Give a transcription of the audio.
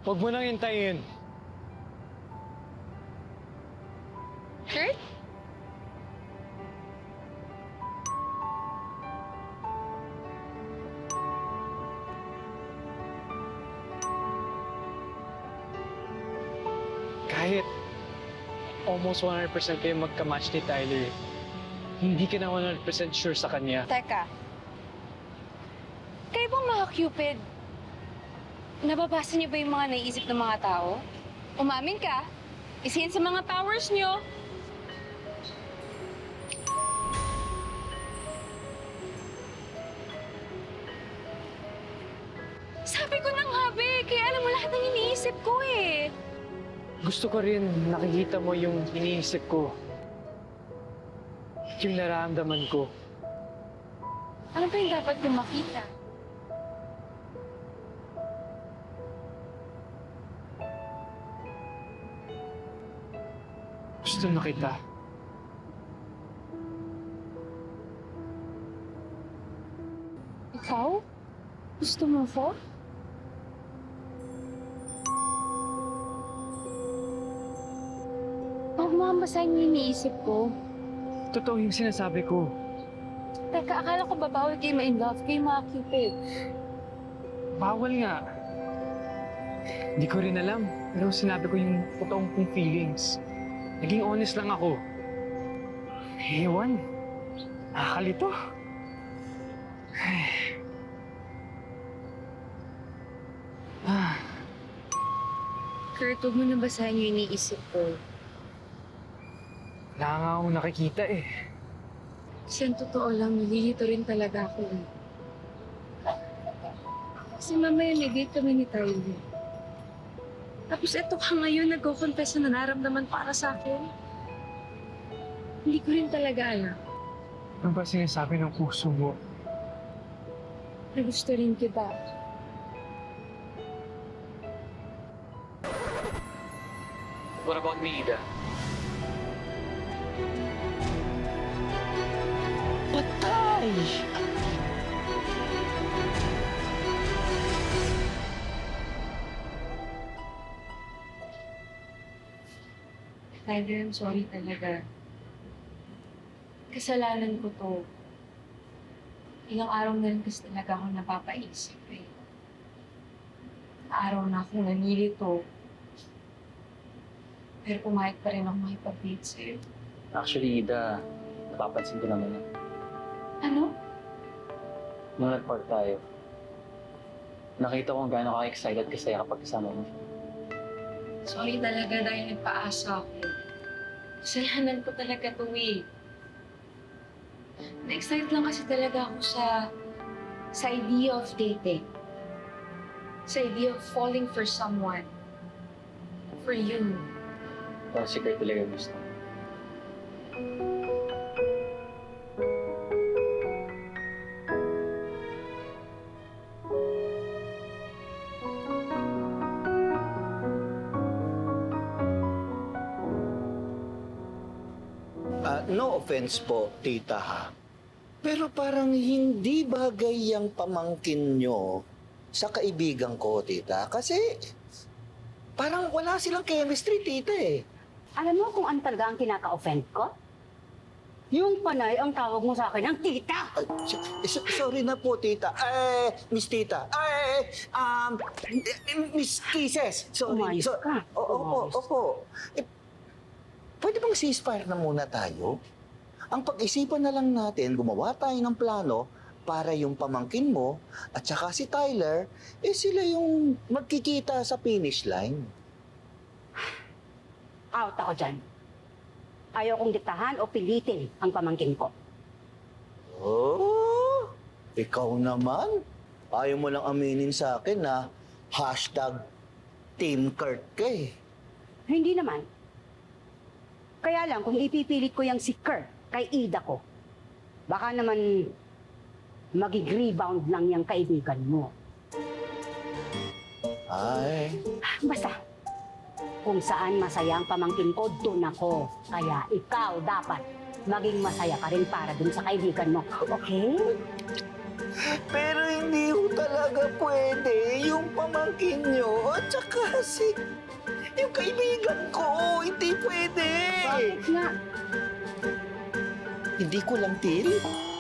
Huwag mo nang hintayin. Kurt? Kahit almost 100% kayo magka-match ni Tyler, hindi ka na 100% sure sa kanya. Teka. Kayo bang mga Cupid? Nababasa niyo ba yung mga naiisip ng mga tao? Umamin ka. Isihin sa mga powers niyo. Sabi ko na nga, Be. Kaya alam mo lahat ng iniisip ko eh. Gusto ko rin nakikita mo yung iniisip ko. Yung nararamdaman ko. Ano ba yung dapat kong makita? Gusto na kita. Ikaw? Gusto mo ko? Huwag mo ang basahin yung iniisip ko. Totoo yung sinasabi ko. Teka, akala ko ba bawal kayo ma-inlove kayo mga Cupid? Bawal nga. Hindi ko rin alam. Pero sinabi ko yung totoong kong feelings. Naging honest lang ako. Ewan. Nakakalito. Kurt, huwag mo na basahin yung iniisip ko. Wala nga akong nakikita eh. Kasi ang totoo lang, nalilito rin talaga ako. Kasi mamaya may date kami ni Tyler. Tapos eto ka ngayon, nagko-confess na nararamdaman para sa akin. Hindi ko rin talaga alam Ano ba sinasabi ng puso mo? na gusto rin kita. What about me, Ida? Patay! Tyler, I'm sorry talaga. Kasalanan ko to. Ilang araw na rin kasi talaga ako napapaisip eh. Araw na akong nanilito. Pero pumayag pa rin ako makipag-date sa'yo. Actually, Ida, napapansin ko naman yan. Ano? Nung nag-park tayo, nakita ko kung gaano ka-excited kasaya kapag kasama mo. Sorry talaga dahil nagpaasa ako. Kasalanan ko talaga to eh. Na-excite lang kasi talaga ako sa idea of dating. Sa idea of falling for someone. For you. Pero si Kurt talaga gusto. No offense po, tita ha. Pero parang hindi bagay yung pamangkin nyo sa kaibigan ko, tita. Kasi parang wala silang chemistry, tita eh. Alam mo kung ano talaga ang kinaka-offend ko? Yung panay ang tawag mo sa akin ng tita. Sorry na po, tita. Miss Tita. Miss Kisses. Sorry. Umayos ka. Opo, Umayos. opo. Pwede bang ceasefire na muna tayo? Ang pag-isipan na lang natin, gumawa tayo ng plano para yung pamangkin mo at saka si Tyler, sila yung magkikita sa finish line. Out ako dyan. Ayaw kong diktahan o pilitin ang pamangkin ko. Oh, ikaw naman. Ayaw mo lang aminin sa akin na #Team Kurt ka eh. Hindi naman. Kaya lang, kung ipipilit ko yung si Kurt kay Ida ko, baka naman magig-rebound lang yung kaibigan mo. Ay, Basta, kung saan masaya ang pamangkin ko, doon ako. Kaya ikaw dapat maging masaya ka rin para dun sa kaibigan mo. Okay? Pero hindi ho talaga pwede yung pamangkin nyo at saka yung kaibigan ko. Hindi pwede. Bakit nga? Hindi ko lang tirit.